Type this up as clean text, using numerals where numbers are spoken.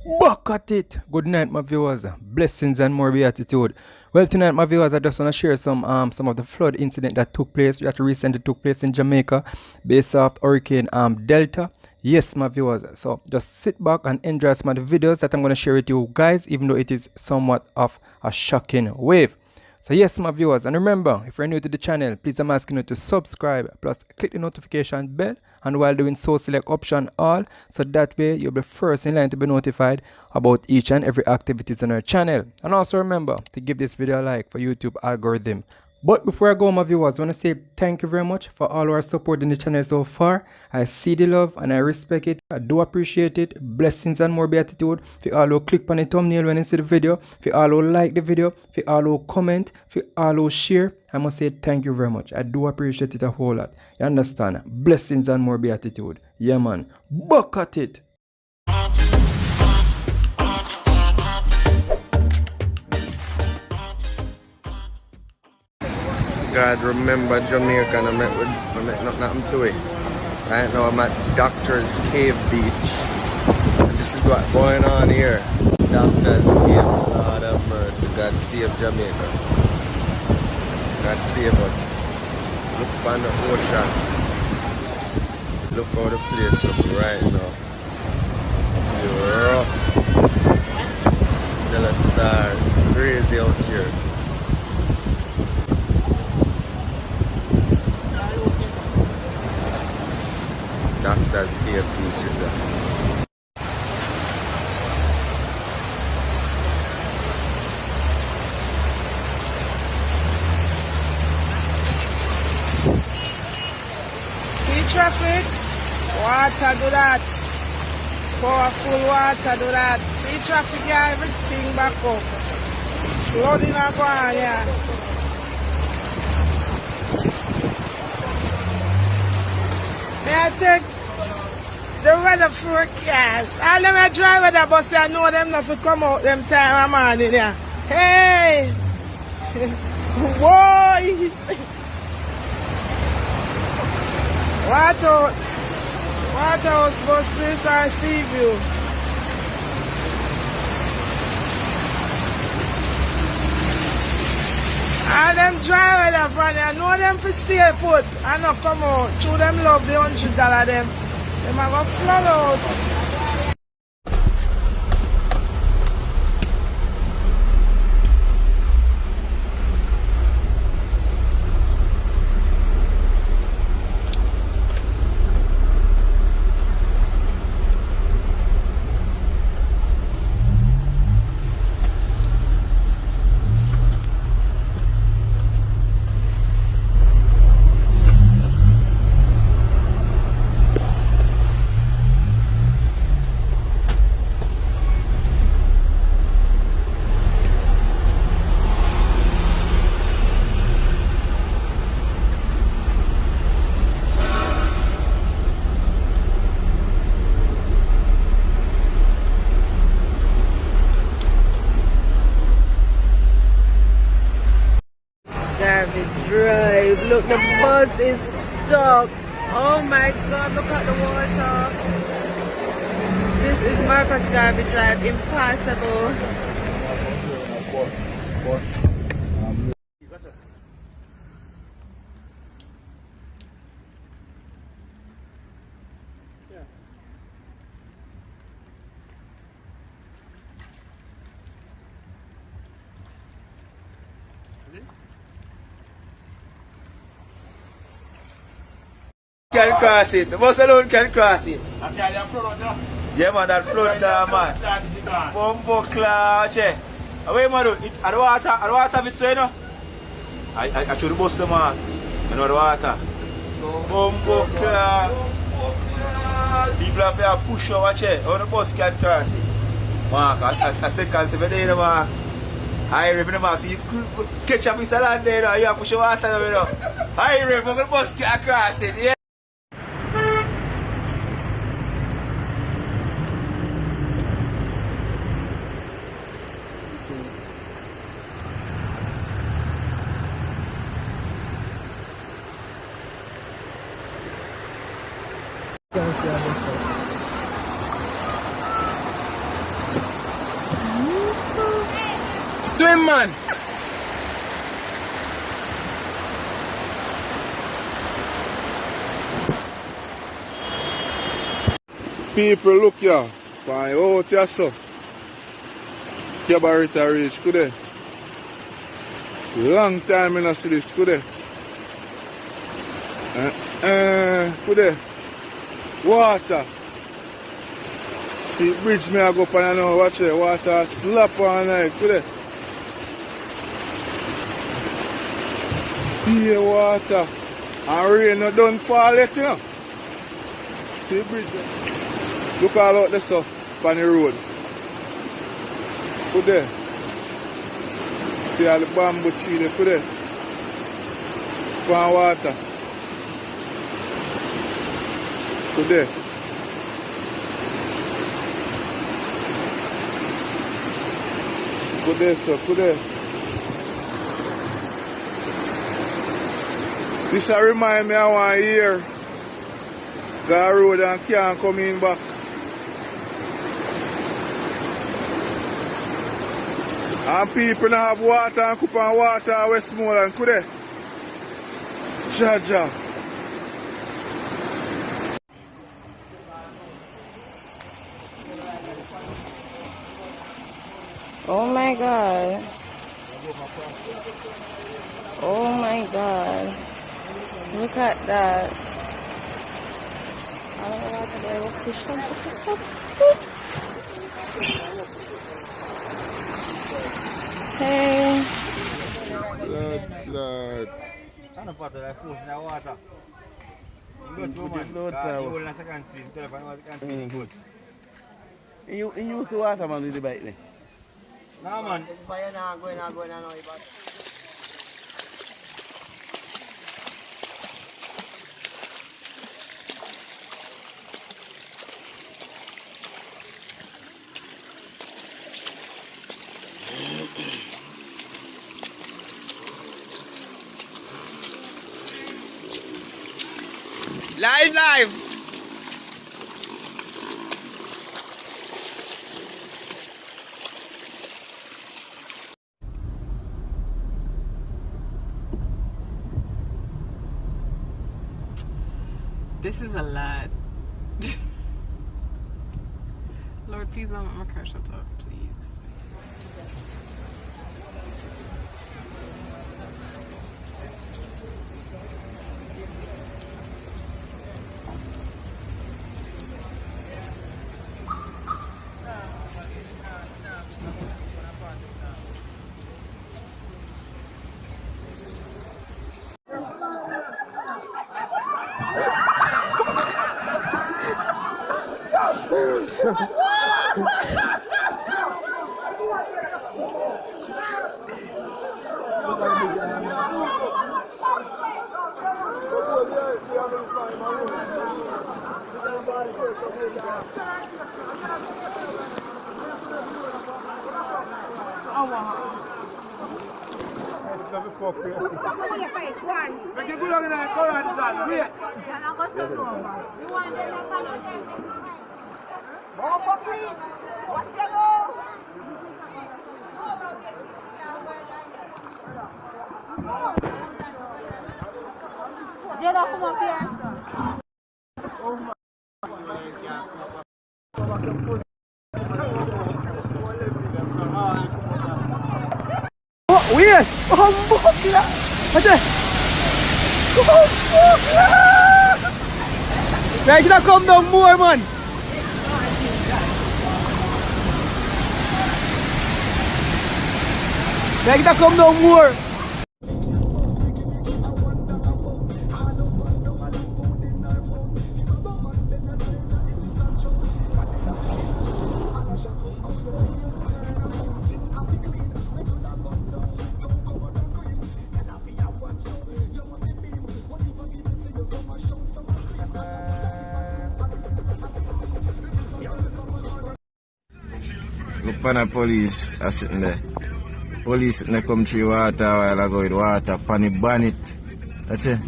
Back at it. Good night, my viewers. Blessings and more beatitude. Well, tonight, my viewers, I just want to share some of the flood incident that recently took place in Jamaica, based off Hurricane Delta. Yes, my viewers. So just sit back and enjoy some of the videos that I'm going to share with you guys, even though it is somewhat of a shocking wave. So yes, my viewers, and remember, if you're new to the channel, please I'm asking you to subscribe, plus click the notification bell, and while doing so, select option all, so that way you'll be first in line to be notified about each and every activities on our channel. And also remember to give this video a like for YouTube algorithm. But before I go, my viewers, I want to say thank you very much for all our support in the channel so far. I see the love and I respect it. I do appreciate it. Blessings and more beatitude. For all who click on the thumbnail when you see the video, for all who like the video, for all who comment, for all who share, I must say thank you very much. I do appreciate it a whole lot. You understand? Blessings and more beatitude. Yeah, man. Back at it. God remember Jamaica and I met nothing to it. Right now I'm at Doctor's Cave Beach. And this is what's going on here. Doctor's Cave, Lord have mercy. God save Jamaica. God save us. Look upon the ocean. Look how the place looks right now. It's rough. Tell a star. Crazy out here. Doctor's Cave Beach is See traffic? Water do that. Powerful water do that. See traffic, yeah, everything back up. Flooding up on, yeah. May I take the weather forecast? All them I drive with the bus, I know them not to come out them time of morning, yeah. Hey! Boy! What house bus this or sea view? All them drive with the front, I know them for stay put and not come out. True them love the $100 them. Them are going to flood out. Drive. Look, the bus is stuck. Oh my God, look at the water. This is Marcus Garvey Drive. Impossible. Can cross it. The bus alone can cross it. Okay, that flood out Yeah, man, that flood man. Bumbo cloud, che. Away, man, I don't water bit so, you know. I should bust the man. You know the water. Bumbo cloud. People have to push over, che. How the bus can cross it. Mark, I second 7 days, mark. I remember the mark. So you catch up with the land there, you know. You have to push water, you know. I remember the bus can cross it, yeah. swim, man. People look here, fine out here so. Cabarita reach, could they? Long time in a see this, could they? Could they? Water. See bridge me I go up and now watch it. Water slap all night, could they? Be water. And rain no done fall yet, you know. See bridge. Look all out this stuff on the road. Put there. See all the bamboo tree there, put there. Pan water. Put there. Put there, sir, put there. This remind me of 1 year. Go road and can't come in back. And people don't have water and cup and water at Westmoreland, could they? Jaja. Oh my God. Oh my God. Look at that. I don't know what to do. Push them. Hey. Lord. Ano pa ito? Push na water. Good woman. Load You will na sa country. Ito na pa sa country. Good. You use the water man with the bike ne? Naman. Live. This is a lot. Lord, please don't let my car shut up, please. Wait! Humbok na! Ate! Humbok na! Kaya kita come down more, man! Kaya kita come down more! Look at the police are sitting there. Police sitting there come through water while I go with water, pan the bonnet. That's it.